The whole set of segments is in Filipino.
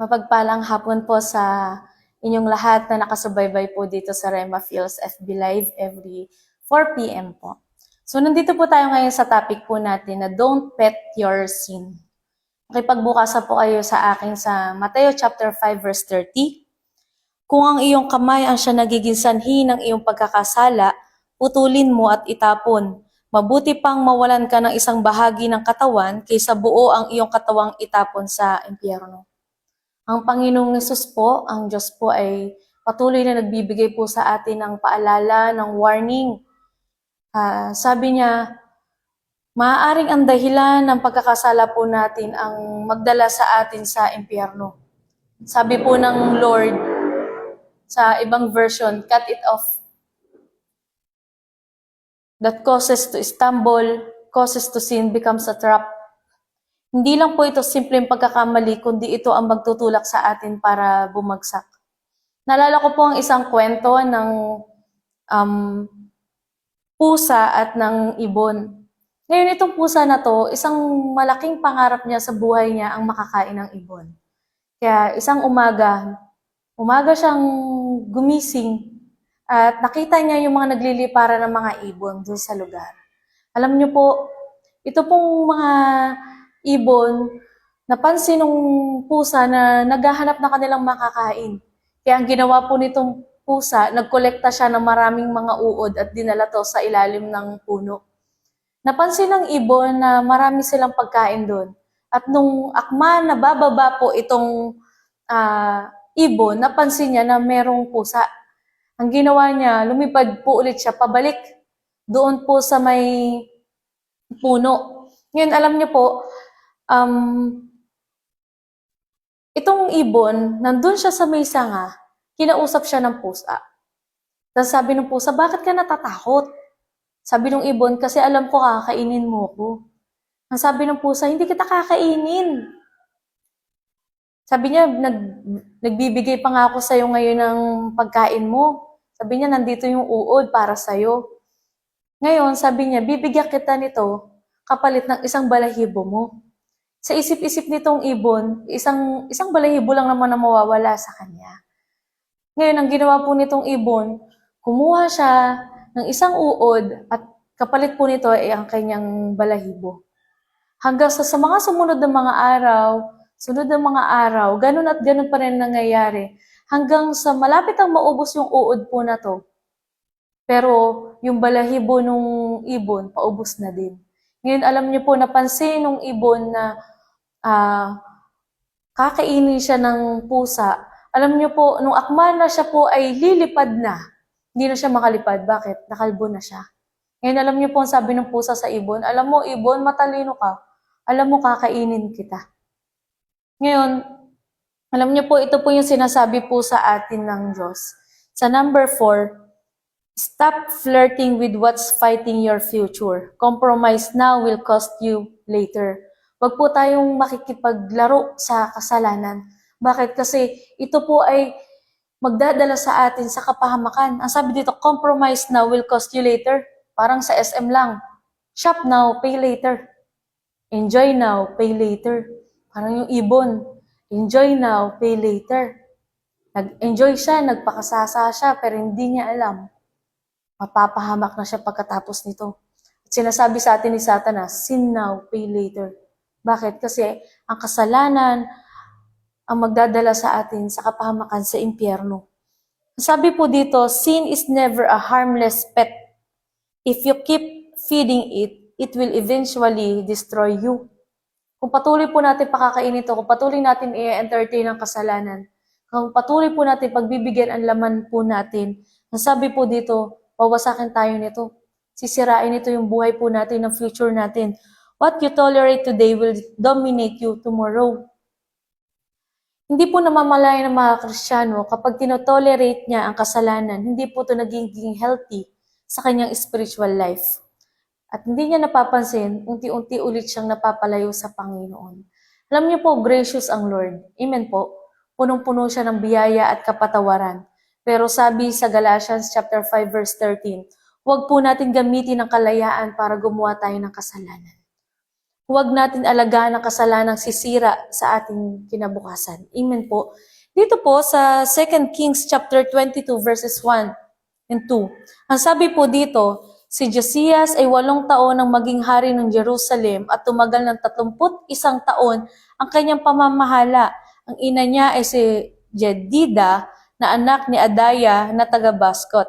Mapagpalang hapon po sa inyong lahat na nakasubaybay po dito sa Rema Fields FB Live every 4 p.m. po. So nandito po tayo ngayon sa topic po natin na don't pet your sin. Makipagbukasa po kayo sa akin sa Mateo chapter 5 verse 30. Kung ang iyong kamay ang siya nagiging sanhi ng iyong pagkakasala, putulin mo at itapon. Mabuti pang mawalan ka ng isang bahagi ng katawan kaysa buo ang iyong katawang itapon sa impyerno. Ang Panginoong Hesus po, ang Diyos po ay patuloy na nagbibigay po sa atin ng paalala, ng warning. Sabi niya, maaaring ang dahilan ng pagkakasala po natin ang magdala sa atin sa impyerno. Sabi po ng Lord sa ibang version, cut it off. That causes to stumble, causes to sin, becomes a trap. Hindi lang po ito simpleng pagkakamali, kundi ito ang magtutulak sa atin para bumagsak. Naalala ko po ang isang kwento ng pusa at ng ibon. Ngayon itong pusa na to, isang malaking pangarap niya sa buhay niya ang makakain ng ibon. Kaya isang umaga siyang gumising at nakita niya yung mga nagliliparan ng mga ibon doon sa lugar. Alam niyo po, ito pong mga ibon, napansin ng pusa na naghahanap na kanilang makakain. Kaya ang ginawa po nitong pusa, nagkolekta siya ng maraming mga uod at dinala to sa ilalim ng puno. Napansin ng ibon na marami silang pagkain doon. At nung akma na bababa po itong ibon, napansin niya na merong pusa. Ang ginawa niya, lumipad po ulit siya pabalik doon po sa may puno. Ngayon, alam niyo po, itong ibon, nandun siya sa may sanga, kinausap siya ng pusa. Tapos sabi ng pusa, bakit ka natatakot? Sabi ng ibon, kasi alam ko kakainin mo ko. Ang sabi ng pusa, hindi kita kakainin. Sabi niya, nagbibigay pa nga ako sa'yo ngayon ng pagkain mo. Sabi niya, nandito yung uod para sa'yo. Ngayon, sabi niya, bibigyan kita nito kapalit ng isang balahibo mo. Sa isip-isip nitong ibon, isang balahibo lang naman na mawawala sa kanya. Ngayon, ang ginawa po nitong ibon, kumuha siya ng isang uod at kapalit po nito ay ang kanyang balahibo. Hanggang sa mga sumunod na mga araw, ganun at ganun pa rin nangyayari. Hanggang sa malapit ang maubos yung uod po na to. Pero yung balahibo nung ibon, paubos na din. Ngayon, alam niyo po, napansin nung ibon na kakainin siya ng pusa. Alam niyo po, nung akma na siya po ay lilipad na, hindi na siya makalipad. Bakit? Nakalbo na siya. Ngayon, alam niyo po ang sabi ng pusa sa ibon, alam mo, ibon, matalino ka. Alam mo, kakainin kita. Ngayon, alam niyo po, ito po yung sinasabi po sa atin ng Diyos. Sa number 4, stop flirting with what's fighting your future. Compromise now will cost you later. Huwag po tayong makikipaglaro sa kasalanan. Bakit? Kasi ito po ay magdadala sa atin sa kapahamakan. Ang sabi dito, compromise now will cost you later. Parang sa SM lang. Shop now, pay later. Enjoy now, pay later. Parang yung ibon. Enjoy now, pay later. Nag-enjoy siya, nagpakasasa siya, pero hindi niya alam. Mapapahamak na siya pagkatapos nito. At sinasabi sa atin ni Satanas, sin now, pay later. Bakit? Kasi ang kasalanan ang magdadala sa atin sa kapahamakan sa impyerno. Sabi po dito, sin is never a harmless pet. If you keep feeding it, it will eventually destroy you. Kung patuloy po natin pakakainin ito, kung patuloy natin i-entertain ang kasalanan, kung patuloy po natin pagbibigyan ang laman po natin, sabi po dito, pawasakin tayo nito. Sisirain nito yung buhay po natin, ng future natin. What you tolerate today will dominate you tomorrow. Hindi po namamalaya ng mga Kristiyano kapag tinotolerate niya ang kasalanan, hindi po ito nagiging healthy sa kanyang spiritual life. At hindi niya napapansin, unti-unti ulit siyang napapalayo sa Panginoon. Alam niyo po, gracious ang Lord. Amen po. Punong-puno siya ng biyaya at kapatawaran. Pero sabi sa Galatians chapter 5 verse 13, huwag po natin gamitin ang kalayaan para gumawa tayo ng kasalanan. Huwag natin alagaan ang kasalanang sisira sa ating kinabukasan. Amen po. Dito po sa 2 Kings chapter 22 verses 1 and 2. Ang sabi po dito, si Josias ay 8 taon ang maging hari ng Jerusalem at tumagal ng 31 taon ang kanyang pamamahala. Ang ina niya ay si Jedida na anak ni Adaya na taga-Baskot.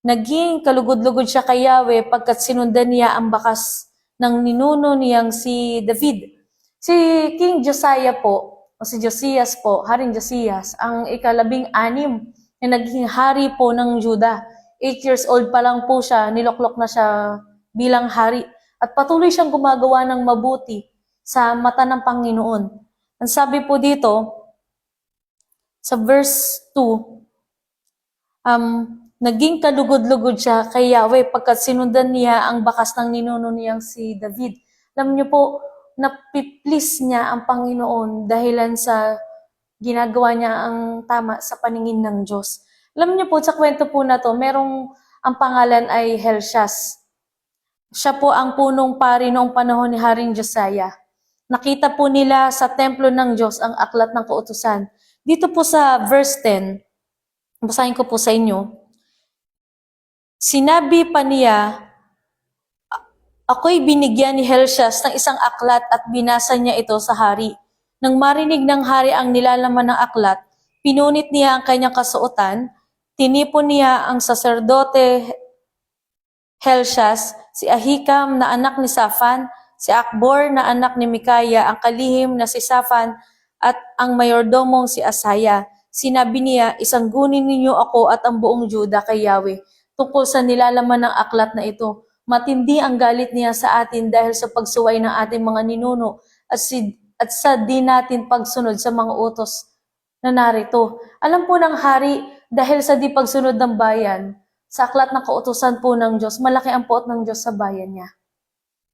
Naging kalugod-lugod siya kay Yahweh pagkat sinundan niya ang bakas ng ninuno niyang si David. Si King Josiah po, o si Josias po, Haring Josias, ang ika-12 na naging hari po ng Juda. 8 years old pa lang po siya, niloklok na siya bilang hari. At patuloy siyang gumagawa ng mabuti sa mata ng Panginoon. Ang sabi po dito, sa verse 2, naging kalugod-lugod siya kay Yahweh pagkat sinundan niya ang bakas ng ninuno niyang si David. Alam niyo po, napiplease niya ang Panginoon dahilan sa ginagawa niya ang tama sa paningin ng Diyos. Alam niyo po, sa kwento po na to, ang pangalan ay Helshas. Siya po ang punong pari noong panahon ni Haring Josiah. Nakita po nila sa templo ng Diyos ang aklat ng kautusan. Dito po sa verse 10, basahin ko po sa inyo. Sinabi pa niya, ako'y binigyan ni Helshas ng isang aklat at binasa niya ito sa hari. Nang marinig ng hari ang nilalaman ng aklat, pinunit niya ang kanyang kasuotan, tinipon niya ang saserdote Helshas, si Ahikam na anak ni Safan, si Akbor na anak ni Mikaya, ang kalihim na si Safan, at ang mayordomong si Asaya. Sinabi niya, isanggunin ninyo ako at ang buong Juda kay Yahweh tungkol sa nilalaman ng aklat na ito. Matindi ang galit niya sa atin dahil sa pagsuway ng ating mga ninuno at sa di natin pagsunod sa mga utos na narito. Alam po ng hari, dahil sa di pagsunod ng bayan, sa aklat ng kautusan po ng Diyos, malaki ang puot ng Diyos sa bayan niya.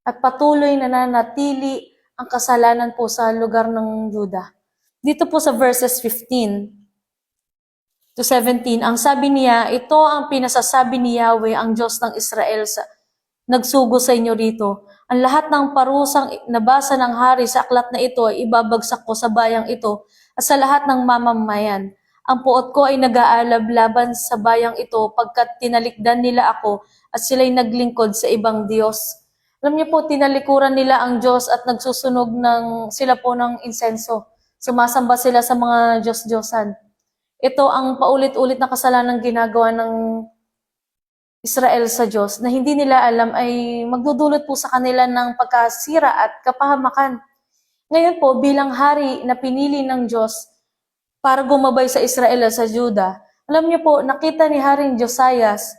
At patuloy na nanatili ang kasalanan po sa lugar ng Juda. Dito po sa verses 15 to 17, ang sabi niya, ito ang pinasasabi ni Yahweh, ang Diyos ng Israel, nagsugo sa inyo rito. Ang lahat ng parusang nabasa ng hari sa aklat na ito ay ibabagsak ko sa bayang ito at sa lahat ng mamamayan. Ang puot ko ay nag-aalab laban sa bayang ito pagkat tinalikdan nila ako at sila'y naglingkod sa ibang Diyos. Alam niyo po, tinalikuran nila ang Diyos at nagsusunog sila po ng insenso. Sumasamba sila sa mga Diyos-Diyosan. Ito ang paulit-ulit na kasalanang ginagawa ng Israel sa Diyos na hindi nila alam ay magdudulot po sa kanila ng pagkasira at kapahamakan. Ngayon po, bilang hari na pinili ng Diyos para gumabay sa Israel at sa Juda, alam niyo po, nakita ni Haring Josias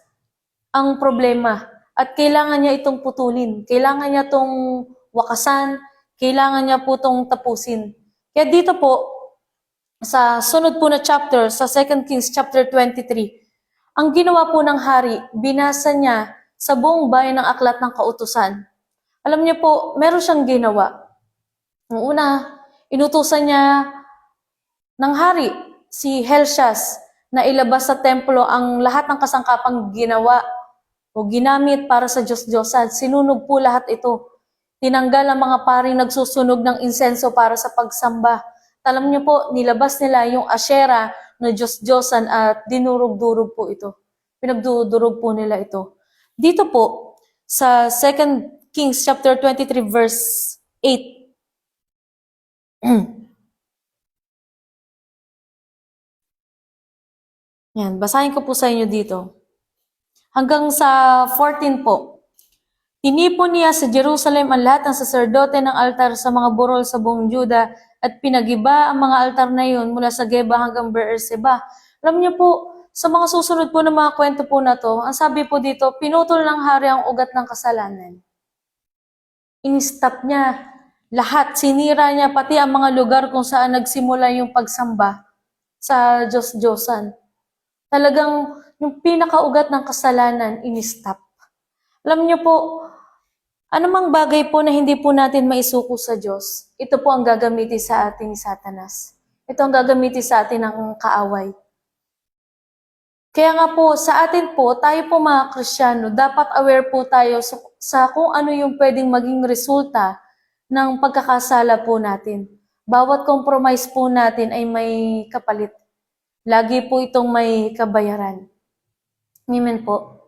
ang problema at kailangan niya itong putulin. Kailangan niya itong wakasan, kailangan niya po itong tapusin. Kaya dito po, sa sunod po na chapter, sa 2 Kings chapter 23, ang ginawa po ng hari, binasa niya sa buong bayan ng aklat ng kautusan. Alam niyo po, meron siyang ginawa. Ang una, inutusan niya ng hari, si Helshas, na ilabas sa templo ang lahat ng kasangkapang ginawa o ginamit para sa Diyos-Diyosan. Sinunog po lahat ito. Tinanggal ang mga paring nagsusunog ng insenso para sa pagsamba. Alam niyo po, nilabas nila yung Asherah na Diyos-Diyosan at dinurog-durog po ito. Pinagdudurog po nila ito. Dito po, sa 2 Kings chapter 23 verse 8. Yan, basahin ko po sa inyo dito. Hanggang sa 14 po. Tinipon niya sa Jerusalem ang lahat ng saserdote ng altar sa mga burol sa buong Juda at pinagiba ang mga altar na iyon mula sa Geba hanggang Beerseba. Alam niyo po, sa mga susunod po ng mga kwento po na to, ang sabi po dito, pinutol ng hari ang ugat ng kasalanan. In-stop niya lahat, sinira niya pati ang mga lugar kung saan nagsimula yung pagsamba sa Diyos-Diyosan. Talagang yung pinakaugat ng kasalanan, in-stop. Alam niyo po, anumang bagay po na hindi po natin maisuko sa Diyos, ito po ang gagamitin sa atin ni Satanas. Ito ang gagamitin sa atin ng kaaway. Kaya nga po, sa atin po, tayo po mga Kristiyano, dapat aware po tayo sa kung ano yung pwedeng maging resulta ng pagkakasala po natin. Bawat compromise po natin ay may kapalit. Lagi po itong may kabayaran. Amen po.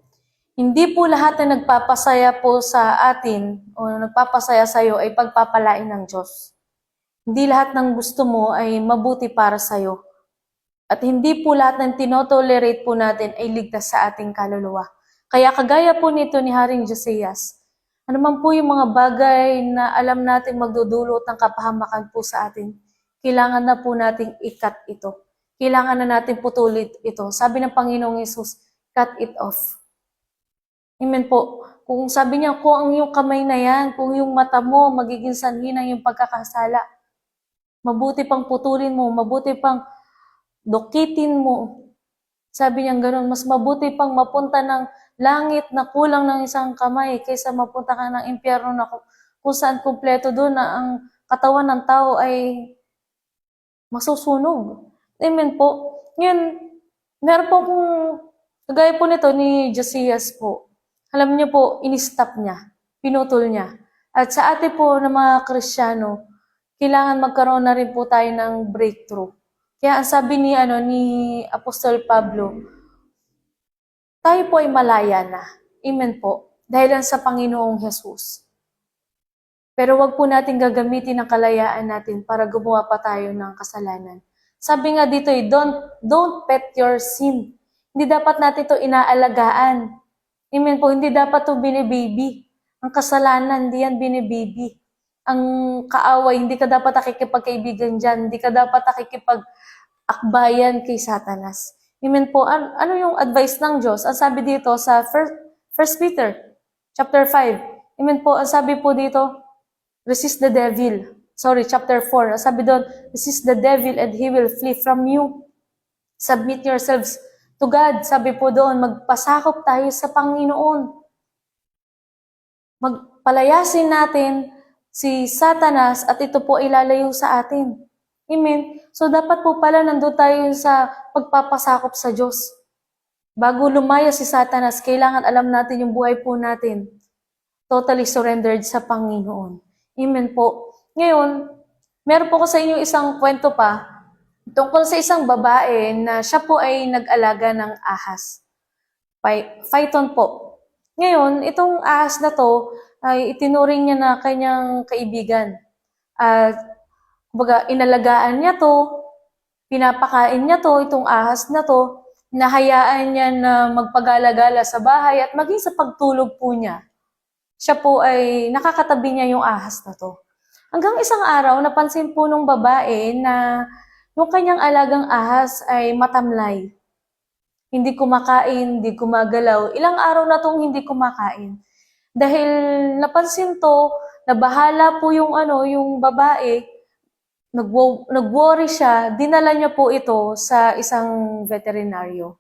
Hindi po lahat na nagpapasaya po sa atin o nagpapasaya sa iyo ay pagpapalain ng Diyos. Hindi lahat ng gusto mo ay mabuti para sa iyo. At hindi po lahat ng tinotolerate po natin ay ligtas sa ating kaluluwa. Kaya kagaya po nito ni Haring Josias, ano man po yung mga bagay na alam natin magdudulot ng kapahamakan po sa atin, kailangan na po nating i-cut ito. Kailangan na natin putulin ito. Sabi ng Panginoong Yesus, cut it off. Amen po. Kung sabi niya, kung ang iyong kamay na yan, kung yung mata mo magiging sanhi ng iyong pagkakasala, mabuti pang putulin mo, mabuti pang dukitin mo. Sabi niya gano'n, mas mabuti pang mapunta ng langit na kulang ng isang kamay kaysa mapunta ka ng impyerno na kung saan kumpleto doon na ang katawan ng tao ay masusunog. Amen po. Ngayon, meron po kung kagaya po nito ni Josias po. Alam niyo po, in-stop niya, pinutol niya. At sa atin po na mga Kristiyano, kailangan magkaroon na rin po tayo ng breakthrough. Kaya ang sabi ni Apostol Pablo, tayo po ay malaya na. Amen po. Dahil lang sa Panginoong Jesus. Pero wag po natin gagamitin ang kalayaan natin para gumawa pa tayo ng kasalanan. Sabi nga dito, don't pet your sin. Hindi dapat natin ito inaalagaan. Amen po, hindi dapat ito binibaby. Ang kasalanan, hindi yan binibaby. Ang kaaway, hindi ka dapat nakikipagkaibigan dyan. Hindi ka dapat nakikipag-akbayan kay Satanas. Amen po. Ano yung advice ng Diyos? Ang sabi dito sa 1 Peter chapter 5. Amen po. Ang sabi po dito, resist the devil. Sorry, chapter 4. Ang sabi doon, resist the devil and he will flee from you. Submit yourselves to God. Sabi po doon, magpasakop tayo sa Panginoon. Magpalayasin natin si Satanas at ito po ilalayo sa atin. Amen. So dapat po pala nandun tayo sa pagpapasakop sa Diyos. Bago lumaya si Satanas, kailangan alam natin yung buhay po natin. Totally surrendered sa Panginoon. Amen po. Ngayon, meron po ko sa inyo isang kwento pa tungkol sa isang babae na siya po ay nag-alaga ng ahas. Python po. Ngayon, itong ahas na to ay itinuring niya na kanyang kaibigan. At kumbaga, inalagaan niya to, pinapakain niya to, itong ahas na to, nahayaan niya na magpagala-gala sa bahay at maging sa pagtulog po niya. Siya po ay nakakatabi niya yung ahas na to. Hanggang isang araw, napansin po nung babae na yung kanyang alagang ahas ay matamlay. Hindi kumakain, hindi gumagalaw. Ilang araw na tong hindi kumakain. Dahil napansin to, nabahala po yung babae, nag-worry siya, dinala niya po ito sa isang veterinaryo.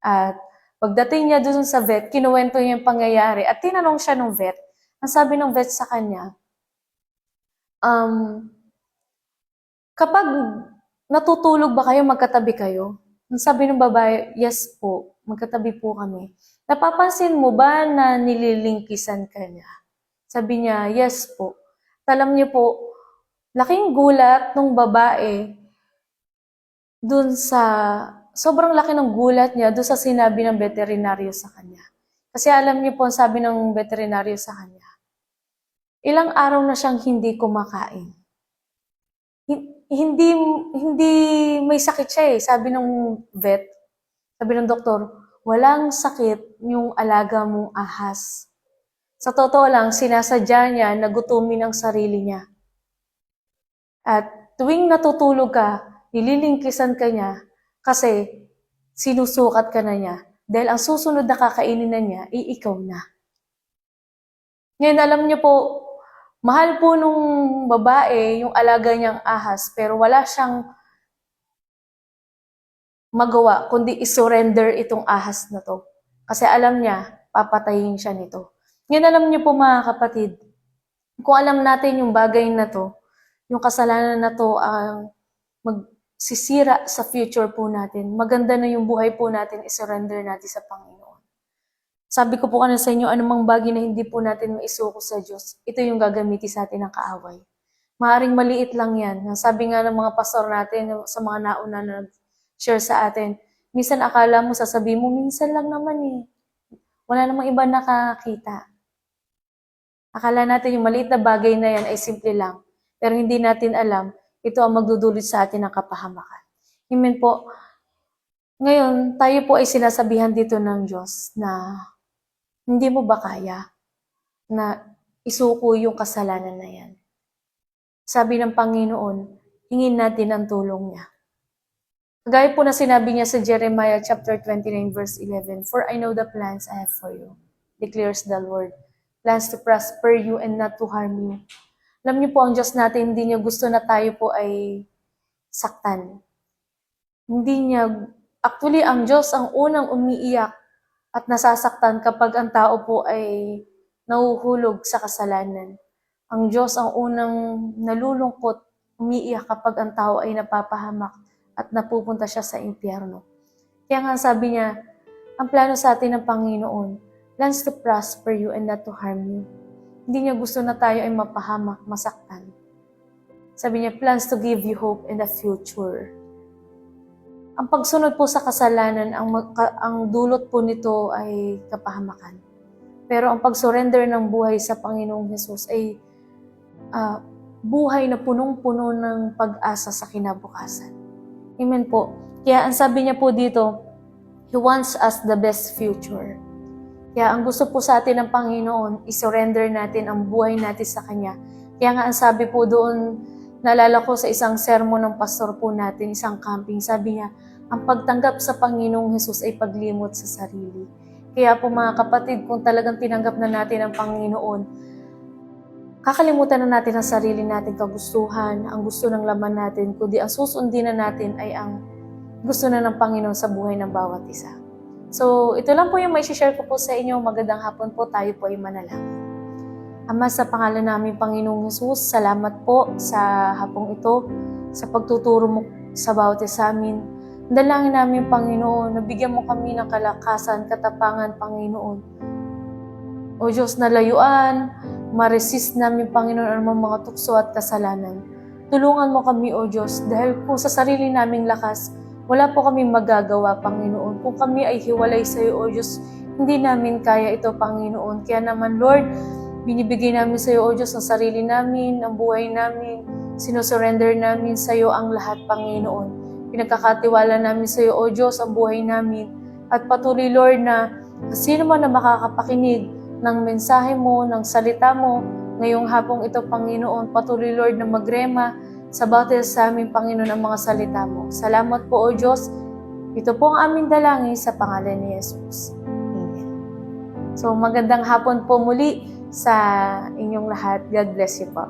At pagdating niya doon sa vet, kinuwento niya yung pangyayari at tinanong siya ng vet. Ang sabi ng vet sa kanya, kapag natutulog ba kayo, magkatabi kayo? Ang sabi ng babae, yes po, magkatabi po kami. Napapansin mo ba na nililingkisan ka niya? Sabi niya, yes po. Alam niyo po, laking gulat ng babae dun sa, sobrang laki ng gulat niya dun sa sinabi ng veterinaryo sa kanya. Kasi alam niyo po, sabi ng veterinaryo sa kanya, ilang araw na siyang hindi kumakain. Hindi may sakit siya eh. Sabi ng vet, sabi ng doktor, walang sakit yung alaga mong ahas. Sa totoo lang, sinasadya niya na gutumin ang sarili niya. At tuwing natutulog ka, nililingkisan ka niya kasi sinusukat ka na niya. Dahil ang susunod na kakainin na niya, ikaw na. Ngayon, alam niyo po, mahal po nung babae yung alaga niyang ahas, pero wala siyang magawa kundi isurrender itong ahas na to. Kasi alam niya, papatayin siya nito. Ngayon, alam niyo po mga kapatid, kung alam natin yung bagay na to, yung kasalanan na to ang magsisira sa future po natin, maganda na yung buhay po natin, isurrender natin sa Panginoon. Sabi ko po kanina sa inyo, anumang bagay na hindi po natin maisuko sa Diyos, ito yung gagamitin sa atin ng kaaway. Maaring maliit lang yan. Sabi nga ng mga pastor natin, sa mga nauna na nag-share sa atin, minsan akala mo, sasabihin mo, minsan lang naman eh. Wala namang iba nakakita. Akala natin yung maliit na bagay na yan ay simple lang. Pero hindi natin alam, ito ang magdudulot sa atin ng kapahamakan. Amen po. Ngayon, tayo po ay sinasabihan dito ng Diyos na hindi mo ba kaya na isuko yung kasalanan na yan? Sabi ng Panginoon, hingin natin ang tulong niya. Gaya po na sinabi niya sa Jeremiah chapter 29 verse 11, "For I know the plans I have for you, declares the Lord, plans to prosper you and not to harm you." Alam niyo po, ang Diyos natin, hindi niya gusto na tayo po ay saktan. Hindi niya, actually, ang Diyos ang unang umiiyak at nasasaktan kapag ang tao po ay nahuhulog sa kasalanan. Ang Diyos ang unang nalulungkot, umiiyak kapag ang tao ay napapahamak at napupunta siya sa impyerno. Kaya nga sabi niya, ang plano sa atin ng Panginoon, plans to prosper you and not to harm you. Hindi niya gusto na tayo ay mapahamak, masaktan. Sabi niya, plans to give you hope in the future. Ang pagsunod po sa kasalanan, ang dulot po nito ay kapahamakan. Pero ang pag-surrender ng buhay sa Panginoong Hesus ay buhay na punong-puno ng pag-asa sa kinabukasan. Amen po. Kaya ang sabi niya po dito, He wants us the best future. Kaya ang gusto po sa atin ng Panginoon, i-surrender natin ang buhay natin sa Kanya. Kaya nga ang sabi po doon, naalala ko sa isang sermon ng pastor po natin, isang camping, sabi niya, ang pagtanggap sa Panginoong Hesus ay paglimot sa sarili. Kaya po mga kapatid, kung talagang tinanggap na natin ang Panginoon, kakalimutan na natin ang sarili natin kagustuhan, ang gusto ng laman natin, kundi ang susundin na natin ay ang gusto na ng Panginoon sa buhay ng bawat isa. So, ito lang po yung may share ko po sa inyo. Magandang hapon po, tayo po ay manalangin. Ama, sa pangalan namin Panginoong Hesus, salamat po sa hapong ito, sa pagtuturo mo sa bawat isa amin. Dalangin namin, Panginoon, na bigyan mo kami ng kalakasan, katapangan, Panginoon. O Diyos, na layuan, ma-resist namin, Panginoon, ang mga tukso at kasalanan. Tulungan mo kami, O Diyos, dahil kung sa sarili naming lakas, wala po kami magagawa, Panginoon. Kung kami ay hiwalay sa iyo, O Diyos, hindi namin kaya ito, Panginoon. Kaya naman, Lord, binibigay namin sa iyo, O Diyos, ang sarili namin, ang buhay namin. Sinusurrender namin sa iyo ang lahat, Panginoon. Pinagkakatiwala namin sa iyo, O Diyos, ang buhay namin. At patuloy, Lord, na sino man na makakapakinig ng mensahe mo, ng salita mo, ngayong hapong ito, Panginoon, patuloy, Lord, na magrema sa bawat sa aming Panginoon ang mga salita mo. Salamat po, O Diyos. Ito po ang aming dalangin sa pangalan ni Jesus. Amen. So, magandang hapon po muli sa inyong lahat. God bless you po.